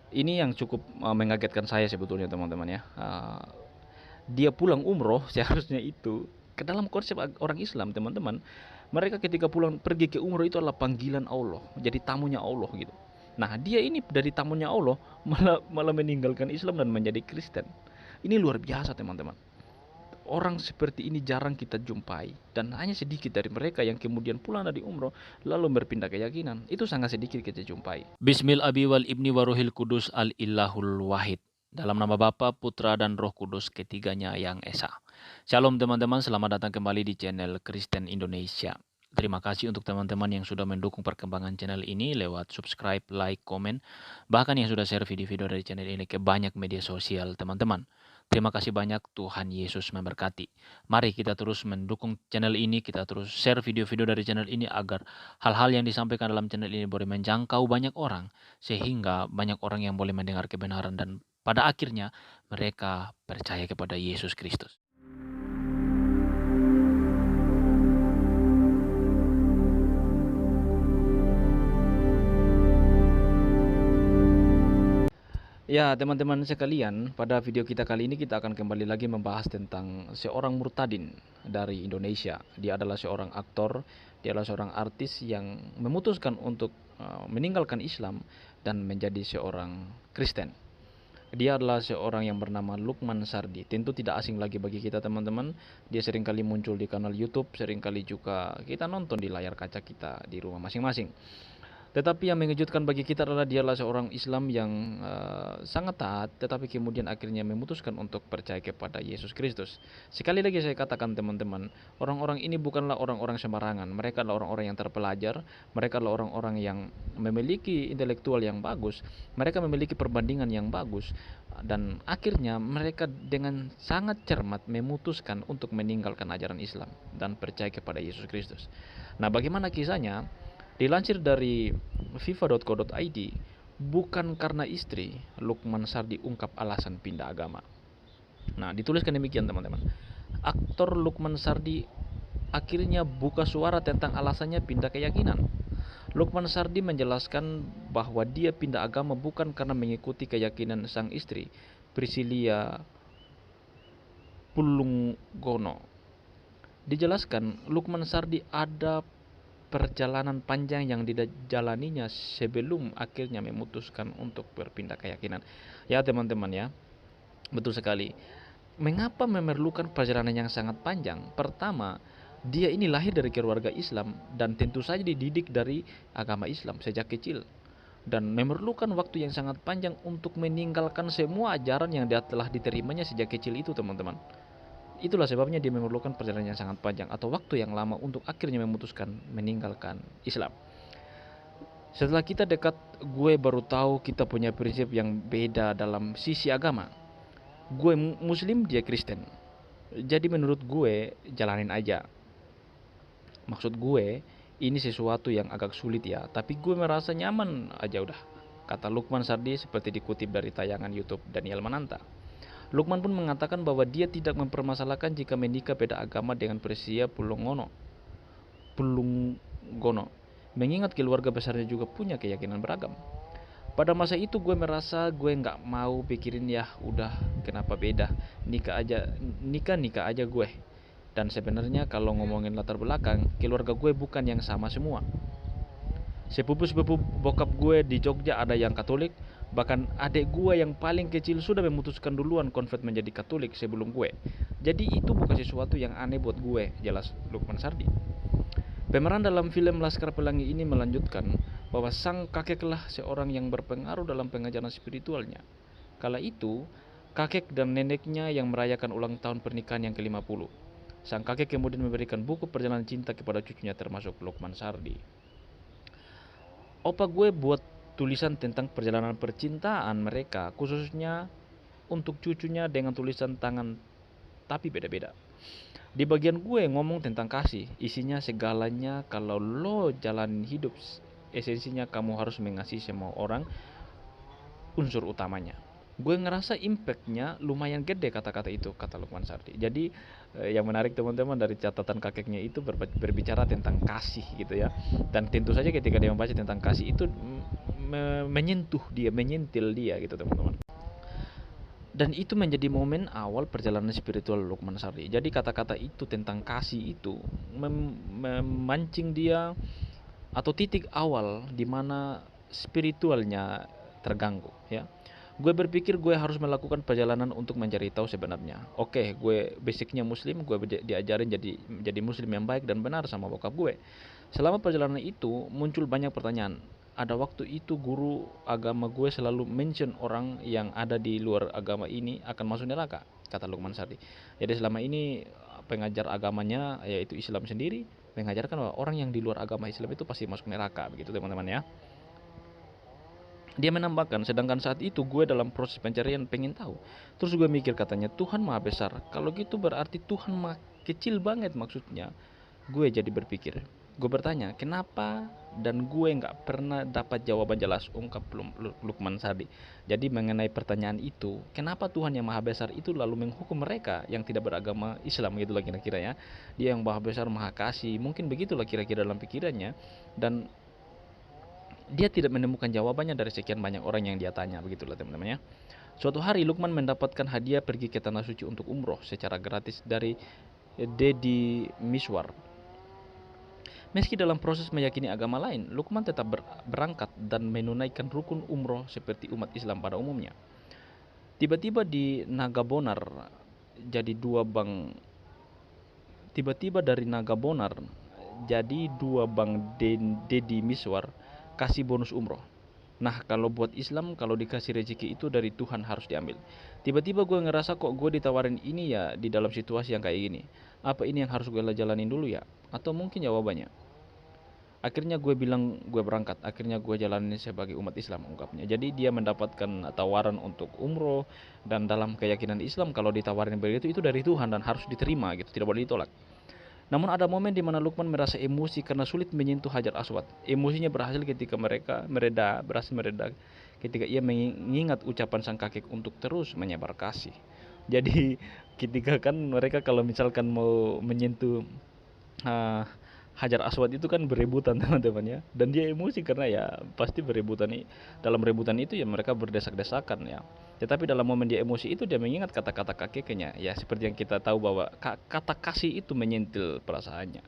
Ini yang cukup mengagetkan saya sebetulnya teman-teman ya. Dia pulang umroh seharusnya itu ke dalam konsep orang Islam teman-teman. Mereka ketika pulang pergi ke umroh itu adalah panggilan Allah, jadi tamunya Allah gitu. Nah dia ini dari tamunya Allah malah malah meninggalkan Islam dan menjadi Kristen. Ini luar biasa teman-teman. Orang seperti ini jarang kita jumpai dan hanya sedikit dari mereka yang kemudian pulang dari umroh lalu berpindah keyakinan. Itu sangat sedikit kita jumpai. Bismil abi wal ibni waruhil kudus al ilahul wahid. Dalam nama Bapa, Putra, dan Roh Kudus ketiganya yang esa. Shalom teman-teman, selamat datang kembali di channel Kristen Indonesia. Terima kasih untuk teman-teman yang sudah mendukung perkembangan channel ini lewat subscribe, like, komen, bahkan yang sudah share video-video dari channel ini ke banyak media sosial teman-teman. Terima kasih banyak, Tuhan Yesus memberkati. Mari kita terus mendukung channel ini, kita terus share video-video dari channel ini agar hal-hal yang disampaikan dalam channel ini boleh menjangkau banyak orang, sehingga banyak orang yang boleh mendengar kebenaran dan pada akhirnya mereka percaya kepada Yesus Kristus. Ya, teman-teman sekalian, pada video kita kali ini kita akan kembali lagi membahas tentang seorang murtadin dari Indonesia. Dia adalah seorang aktor, dia adalah seorang artis yang memutuskan untuk meninggalkan Islam dan menjadi seorang Kristen. Dia adalah seorang yang bernama Lukman Sardi. Tentu tidak asing lagi bagi kita teman-teman. Dia seringkali muncul di kanal YouTube, seringkali juga kita nonton di layar kaca kita di rumah masing-masing. Tetapi yang mengejutkan bagi kita adalah dialah seorang Islam yang sangat taat, tetapi kemudian akhirnya memutuskan untuk percaya kepada Yesus Kristus. Sekali lagi saya katakan teman-teman, orang-orang ini bukanlah orang-orang sembarangan. Mereka adalah orang-orang yang terpelajar, mereka adalah orang-orang yang memiliki intelektual yang bagus, mereka memiliki perbandingan yang bagus, dan akhirnya mereka dengan sangat cermat memutuskan untuk meninggalkan ajaran Islam dan percaya kepada Yesus Kristus. Nah, bagaimana kisahnya? Dilansir dari fifa.co.id, bukan karena istri, Lukman Sardi ungkap alasan pindah agama. Nah, dituliskan demikian teman-teman. Aktor Lukman Sardi akhirnya buka suara tentang alasannya pindah keyakinan. Lukman Sardi menjelaskan bahwa dia pindah agama bukan karena mengikuti keyakinan sang istri, Priscilia Pulunggono. Dijelaskan, Lukman Sardi ada perjalanan panjang yang dijalaninya sebelum akhirnya memutuskan untuk berpindah keyakinan. Ya teman-teman ya, betul sekali. Mengapa memerlukan perjalanan yang sangat panjang? Pertama, dia ini lahir dari keluarga Islam dan tentu saja dididik dari agama Islam sejak kecil. Dan memerlukan waktu yang sangat panjang untuk meninggalkan semua ajaran yang dia telah diterimanya sejak kecil itu teman-teman. Itulah sebabnya dia memerlukan perjalanan yang sangat panjang atau waktu yang lama untuk akhirnya memutuskan meninggalkan Islam. Setelah kita dekat, gue baru tahu kita punya prinsip yang beda dalam sisi agama. Gue Muslim, dia Kristen. Jadi menurut gue jalanin aja. Maksud gue ini sesuatu yang agak sulit ya, tapi gue merasa nyaman aja udah. Kata Lukman Sardi seperti dikutip dari tayangan YouTube Daniel Mananta. Lukman pun mengatakan bahwa dia tidak mempermasalahkan jika menikah beda agama dengan Prisia Pulunggono, mengingat keluarga besarnya juga punya keyakinan beragam. Pada masa itu gue merasa gue nggak mau pikirin ya udah kenapa beda, nikah aja gue. Dan sebenarnya kalau ngomongin latar belakang, keluarga gue bukan yang sama semua. Sepupu-sepupu bokap gue di Jogja ada yang Katolik, bahkan adik gue yang paling kecil sudah memutuskan duluan convert menjadi Katolik sebelum gue. Jadi itu bukan sesuatu yang aneh buat gue, jelas Lukman Sardi. Pemeran dalam film Laskar Pelangi ini melanjutkan bahwa sang kakeklah seorang yang berpengaruh dalam pengajaran spiritualnya. Kala itu, kakek dan neneknya yang merayakan ulang tahun pernikahan yang ke-50. Sang kakek kemudian memberikan buku perjalanan cinta kepada cucunya termasuk Lukman Sardi. Opa gue buat tulisan tentang perjalanan percintaan mereka, khususnya untuk cucunya dengan tulisan tangan tapi beda-beda. Di bagian gue ngomong tentang kasih, isinya segalanya kalau lo jalanin hidup, esensinya kamu harus mengasihi semua orang, unsur utamanya. Gue ngerasa impactnya lumayan gede kata-kata itu, kata Lukman Sardi. Jadi yang menarik teman-teman dari catatan kakeknya itu berbicara tentang kasih gitu ya. Dan tentu saja ketika dia membaca tentang kasih itu menyentuh dia, menyentil dia gitu teman-teman. Dan itu menjadi momen awal perjalanan spiritual Lukman Sardi. Jadi kata-kata itu tentang kasih itu memancing dia, atau titik awal di mana spiritualnya terganggu ya. Gue berpikir gue harus melakukan perjalanan untuk mencari tahu sebenarnya. Oke, gue basicnya muslim, gue diajarin jadi muslim yang baik dan benar sama bokap gue. Selama perjalanan itu muncul banyak pertanyaan. Ada waktu itu guru agama gue selalu mention orang yang ada di luar agama ini akan masuk neraka, kata Lukman Sardi. Jadi selama ini pengajar agamanya yaitu Islam sendiri mengajarkan bahwa orang yang di luar agama Islam itu pasti masuk neraka, begitu teman-teman ya. Dia menambahkan, sedangkan saat itu gue dalam proses pencarian pengen tahu. Terus gue mikir, katanya Tuhan maha besar. Kalau gitu berarti Tuhan maha kecil banget maksudnya. Gue jadi berpikir, gue bertanya, kenapa? Dan gue nggak pernah dapat jawaban jelas, ungkap Lukman Sardi. Jadi mengenai pertanyaan itu, kenapa Tuhan yang maha besar itu lalu menghukum mereka yang tidak beragama Islam, gitulah kira-kira ya. Dia yang maha besar, maha kasih, mungkin begitulah kira-kira dalam pikirannya. Dan dia tidak menemukan jawabannya dari sekian banyak orang yang dia tanya, begitulah teman-teman ya. Suatu hari Lukman mendapatkan hadiah pergi ke tanah suci untuk umroh secara gratis dari Deddy Miswar. Meski dalam proses meyakini agama lain, Lukman tetap berangkat dan menunaikan rukun umroh seperti umat Islam pada umumnya. Tiba-tiba di Nagabonar jadi dua bang Tiba-tiba dari Nagabonar jadi dua bang Deddy Miswar kasih bonus umroh. Nah, kalau buat Islam, kalau dikasih rezeki itu dari Tuhan harus diambil. Tiba-tiba gue ngerasa kok gue ditawarin ini ya di dalam situasi yang kayak gini. Apa ini yang harus gue jalanin dulu ya? Atau mungkin jawabannya. Akhirnya gue bilang gue berangkat. Akhirnya gue jalanin sebagai umat Islam, ungkapnya. Jadi dia mendapatkan tawaran untuk umroh. Dan dalam keyakinan Islam, kalau ditawarin begitu itu dari Tuhan dan harus diterima gitu, tidak boleh ditolak. Namun ada momen di mana Lukman merasa emosi karena sulit menyentuh Hajar Aswad. Emosinya berhasil ketika berhasil mereda ketika ia mengingat ucapan sang kakek untuk terus menyebar kasih. Jadi ketika kan mereka kalau misalkan mau menyentuh uh, Hajar Aswad itu kan berebutan teman-teman ya. Dan dia emosi karena ya pasti berebutan nih. Dalam rebutan itu ya mereka berdesak-desakan ya. Tetapi dalam momen dia emosi itu dia mengingat kata-kata kakeknya. Ya seperti yang kita tahu bahwa kata kasih itu menyentil perasaannya.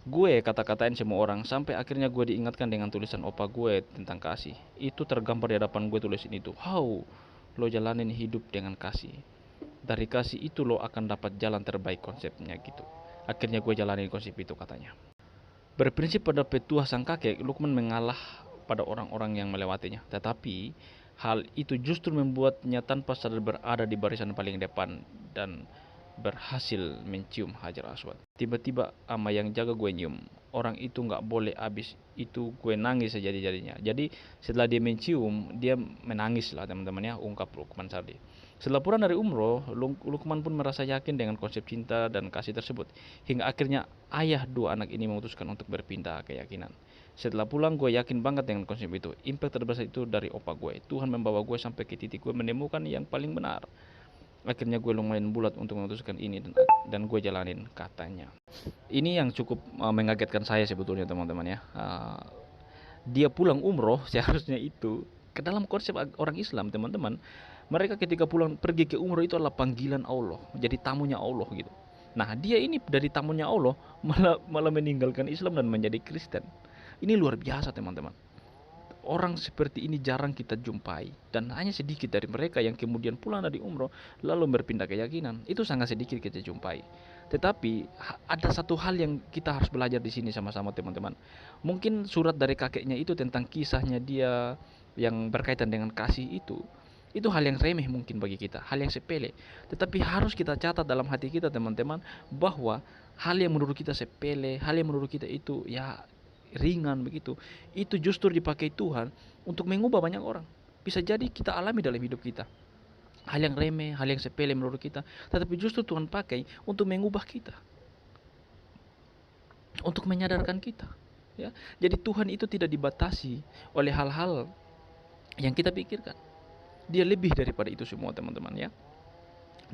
Gue kata-katain semua orang sampai akhirnya gue diingatkan dengan tulisan opa gue tentang kasih. Itu tergambar di hadapan gue tulisin itu. How lo jalanin hidup dengan kasih. Dari kasih itu lo akan dapat jalan terbaik, konsepnya gitu. Akhirnya gue jalanin konsep itu, katanya. Berprinsip pada petuah sang kakek, Lukman mengalah pada orang-orang yang melewatinya. Tetapi hal itu justru membuatnya tanpa sadar berada di barisan paling depan dan berhasil mencium Hajar Aswad. Tiba-tiba ama yang jaga gue nyium. Orang itu gak boleh abis itu gue nangis sejadi-jadinya. Jadi setelah dia mencium, dia menangis lah teman-teman ya, ungkap Lukman Sardi. Setelah pulang dari umroh, Lukman pun merasa yakin dengan konsep cinta dan kasih tersebut. Hingga akhirnya ayah dua anak ini memutuskan untuk berpindah keyakinan. Setelah pulang, gue yakin banget dengan konsep itu. Impact terbesar itu dari opa gue. Tuhan membawa gue sampai ke titik gue menemukan yang paling benar. Akhirnya gue lumayan bulat untuk memutuskan ini dan gue jalanin, katanya. Ini yang cukup mengagetkan saya sebetulnya teman-teman ya. Dia pulang umroh seharusnya itu ke dalam konsep orang Islam teman-teman. Mereka ketika pulang pergi ke umroh itu adalah panggilan Allah, jadi tamunya Allah gitu. Nah dia ini dari tamunya Allah malah meninggalkan Islam dan menjadi Kristen. Ini luar biasa teman-teman. Orang seperti ini jarang kita jumpai dan hanya sedikit dari mereka yang kemudian pulang dari umroh lalu berpindah keyakinan. Itu sangat sedikit kita jumpai. Tetapi ada satu hal yang kita harus belajar di sini sama-sama teman-teman. Mungkin surat dari kakeknya itu tentang kisahnya dia yang berkaitan dengan kasih itu hal yang remeh mungkin bagi kita, hal yang sepele. Tetapi harus kita catat dalam hati kita teman-teman bahwa hal yang menurut kita sepele, hal yang menurut kita itu ya ringan begitu, itu justru dipakai Tuhan untuk mengubah banyak orang. Bisa jadi kita alami dalam hidup kita hal yang remeh, hal yang sepele menurut kita, tetapi justru Tuhan pakai untuk mengubah kita, untuk menyadarkan kita ya. Jadi Tuhan itu tidak dibatasi oleh hal-hal yang kita pikirkan. Dia lebih daripada itu semua teman-teman ya.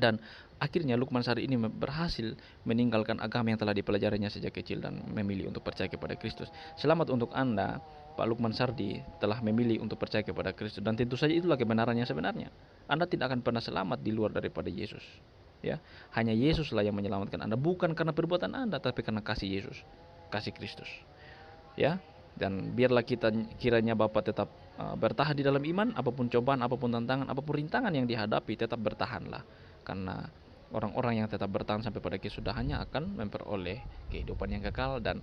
Dan akhirnya Lukman Sardi ini berhasil meninggalkan agama yang telah dipelajarinya sejak kecil dan memilih untuk percaya kepada Kristus. Selamat untuk Anda, Pak Lukman Sardi telah memilih untuk percaya kepada Kristus, dan tentu saja itulah kebenaran yang sebenarnya. Anda tidak akan pernah selamat di luar daripada Yesus. Ya, hanya Yesuslah yang menyelamatkan Anda, bukan karena perbuatan Anda, tapi karena kasih Yesus, kasih Kristus. Ya, dan biarlah kita kiranya Bapak tetap bertahan di dalam iman, apapun cobaan, apapun tantangan, apapun rintangan yang dihadapi, tetap bertahanlah. Karena orang-orang yang tetap bertahan sampai pada kesudahannya akan memperoleh kehidupan yang kekal dan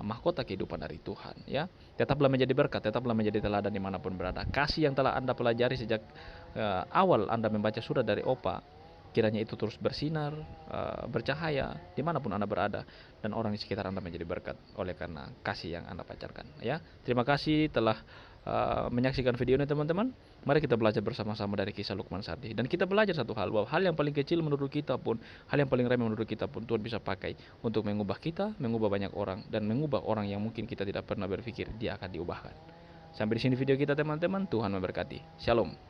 mahkota kehidupan dari Tuhan. Ya, tetaplah menjadi berkat, tetaplah menjadi teladan dimanapun berada. Kasih yang telah Anda pelajari sejak awal Anda membaca surat dari Opa, kiranya itu terus bersinar, bercahaya dimanapun Anda berada, dan orang di sekitar Anda menjadi berkat oleh karena kasih yang Anda pacarkan. Ya, terima kasih telah menyaksikan video ini teman-teman. Mari kita belajar bersama-sama dari kisah Lukman Sardi, dan kita belajar satu hal, bahwa hal yang paling kecil menurut kita pun, hal yang paling remeh menurut kita pun, Tuhan bisa pakai untuk mengubah kita, mengubah banyak orang, dan mengubah orang yang mungkin kita tidak pernah berpikir dia akan diubahkan. Sampai di sini video kita teman-teman. Tuhan memberkati. Shalom.